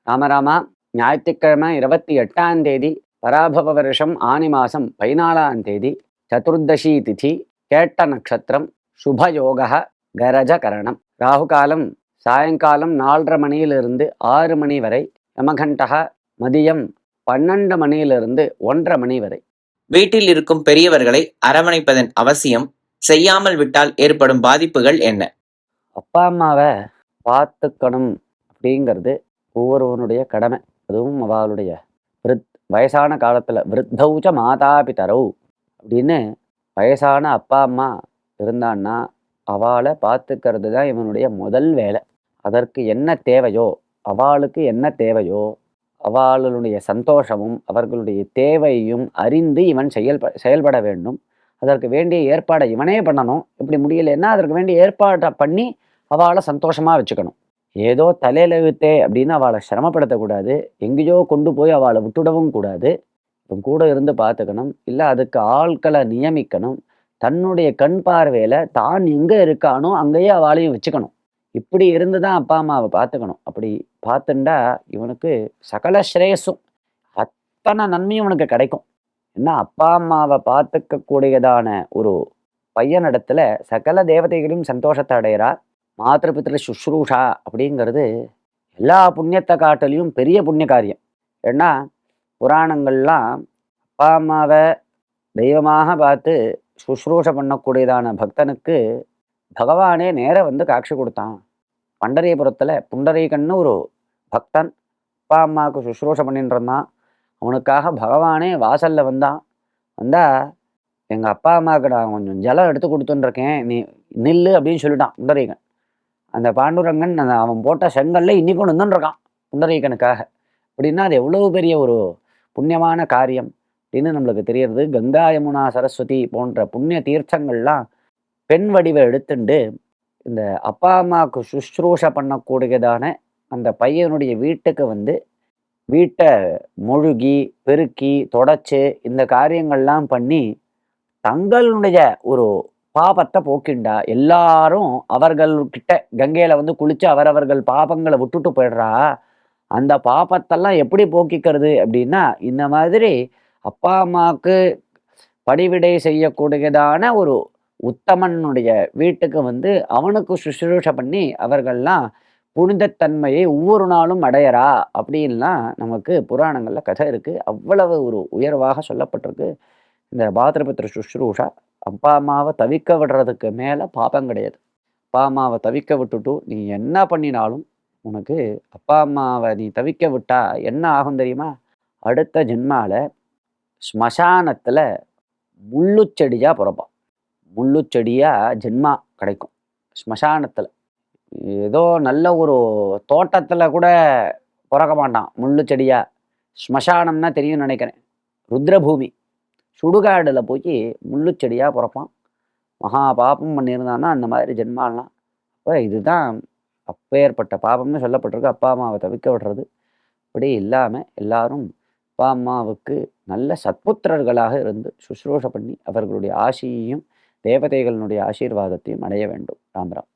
ராமராமா, ஞாயிற்றுக்கிழமை 28ஆம் தேதி, பராபவ வருஷம் ஆனி மாசம் 14ஆம் தேதி, சதுர்தசி திதி, கேட்ட நட்சத்திரம், சுபயோக, கரஜ கரணம். ராகு காலம் சாயங்காலம் 4:30 மணியிலிருந்து 6 மணி வரை, யமகண்டக மதியம் 12 மணியிலிருந்து 1:30 மணி வரை. வீட்டில் இருக்கும் பெரியவர்களை அரவணைப்பதன் அவசியம், செய்யாமல் விட்டால் ஏற்படும் பாதிப்புகள் என்ன? அப்பா அம்மாவை பார்த்துக்கணும் அப்படிங்கிறது ஒவ்வொருவனுடைய கடமை. அதுவும் அவளுடைய வயசான காலத்தில் விருத்தௌச்ச மாதா பிதரவு அப்படின்னு வயசான அப்பா அம்மா இருந்தான்னா அவளை பார்த்துக்கிறது தான் இவனுடைய முதல் வேலை. அதற்கு என்ன தேவையோ, அவளுக்கு என்ன தேவையோ, அவளுடைய சந்தோஷமும் அவர்களுடைய தேவையும் அறிந்து இவன் செயல்பட வேண்டும். அதற்கு வேண்டிய ஏற்பாடை இவனே பண்ணணும். இப்படி முடியலைன்னா அதற்கு வேண்டிய ஏற்பாடை பண்ணி அவளை சந்தோஷமாக வச்சுக்கணும். ஏதோ தலையில வித்தே அப்படின்னு அவளை சிரமப்படுத்தக்கூடாது. எங்கேயோ கொண்டு போய் அவளை விட்டுடவும் கூடாது. இவன் கூட இருந்து பார்த்துக்கணும். இல்லை அதுக்கு ஆட்களை நியமிக்கணும். தன்னுடைய கண் பார்வையில் தான் எங்கே இருக்கானோ அங்கேயே அவளையும் வச்சுக்கணும். இப்படி இருந்து தான் அப்பா அம்மாவை பார்த்துக்கணும். அப்படி பார்த்துண்டா இவனுக்கு சகல ஸ்ரேயஸும் அத்தனை நன்மையும் இவனுக்கு கிடைக்கும். ஏன்னா அப்பா அம்மாவை பார்த்துக்கக்கூடியதான ஒரு பையனிடத்துல சகல தேவதைகளையும் சந்தோஷத்தை அடைகிறார். மாத்திருபித்திர சுஷ்ரூஷா அப்படிங்கிறது எல்லா புண்ணியத்தை காட்டிலையும் பெரிய புண்ணிய காரியம். ஏன்னா புராணங்கள்லாம் அப்பா அம்மாவை தெய்வமாக பார்த்து சுஷ்ரூஷை பண்ணக்கூடியதான பக்தனுக்கு பகவானே நேர வந்து காட்சி கொடுத்தான். பண்டரிபுரத்தில் புண்டரீகன்னு ஒரு பக்தன் அப்பா அம்மாவுக்கு சுஷ்ரூஷை பண்ணிட்டு இருந்தான். அவனுக்காக பகவானே வாசலில் வந்தான். வந்தால் எங்கள் அப்பா அம்மாவுக்கு நான் கொஞ்சம் ஜலம் எடுத்து கொடுத்துட்டுருக்கேன், நீ நில்லு அப்படின்னு சொல்லிட்டான் புண்டரீகன். அந்த பாண்டுரங்கன் அவன் போட்ட செங்கல்ல இன்னைக்கும் நின்றுருக்கான் புண்டரீகனுக்காக. அப்படின்னா அது எவ்வளவு பெரிய ஒரு புண்ணியமான காரியம் அப்படின்னு நம்மளுக்கு தெரியறது. கங்கா யமுனா சரஸ்வதி போன்ற புண்ணிய தீர்த்தங்கள்லாம் பெண் வடிவை எடுத்துண்டு இந்த அப்பா அம்மாவுக்கு சுஷ்ரூஷை பண்ணக்கூடியதான அந்த பையனுடைய வீட்டுக்கு வந்து வீட்டை மொழுகி பெருக்கி தொடச்சு இந்த காரியங்கள்லாம் பண்ணி தங்களுடைய ஒரு பாபத்தை போக்கிண்டா. எல்லாரும் அவர்கள்கிட்ட கங்கையில வந்து குளிச்சு அவரவர்கள் பாபங்களை விட்டுட்டு போயிடுறா. அந்த பாபத்தெல்லாம் எப்படி போக்கிக்கிறது அப்படின்னா இந்த மாதிரி அப்பா அம்மாவுக்கு படிவிடை செய்யக்கூடியதான ஒரு உத்தமனுடைய வீட்டுக்கு வந்து அவனுக்கு சுசுரூஷை பண்ணி அவர்கள்லாம் புனிதத்தன்மையை ஒவ்வொரு நாளும் அடையறா அப்படின்லாம் நமக்கு புராணங்கள்ல கதை இருக்கு. அவ்வளவு ஒரு உயர்வாக சொல்லப்பட்டிருக்கு இந்த பாத்ரபத்திர சுஷ்ரூஷா. அப்பா அம்மாவை தவிக்க விடுறதுக்கு மேலே பாப்பம் கிடையாது. அப்பா அம்மாவை தவிக்க விட்டுட்டு நீ என்ன பண்ணினாலும் உனக்கு அப்பா அம்மாவை நீ தவிக்க விட்டா என்ன ஆகும் தெரியுமா? அடுத்த ஜென்மால ஸ்மசானத்தில் முள்ளுச்செடியாக பிறப்பான். முள்ளுச்செடியாக ஜென்மா கிடைக்கும் ஸ்மசானத்தில். ஏதோ நல்ல ஒரு தோட்டத்தில் கூட பிறக்க மாட்டான் முள்ளுச்செடியாக. ஸ்மசானம்னா தெரியும் நினைக்கிறேன், ருத்ரபூமி சுடுகாடில் போய் முள்ளுச்செடியாக பிறப்பான். மகா பாபம் பண்ணியிருந்தான்னா அந்த மாதிரி ஜென்மாலாம். அப்போ இதுதான் அப்பேற்பட்ட பாபம்னு சொல்லப்பட்டிருக்கு, அப்பா அம்மாவை தவிக்க விடுறது. இப்படி இல்லாமல் எல்லாரும் அப்பா அம்மாவுக்கு நல்ல சத்புத்திரர்களாக இருந்து சுஷ்ரூஷை பண்ணி அவர்களுடைய ஆசியையும் தேவதைகளினுடைய ஆசீர்வாதத்தையும் அடைய வேண்டும். ராம் ராம்.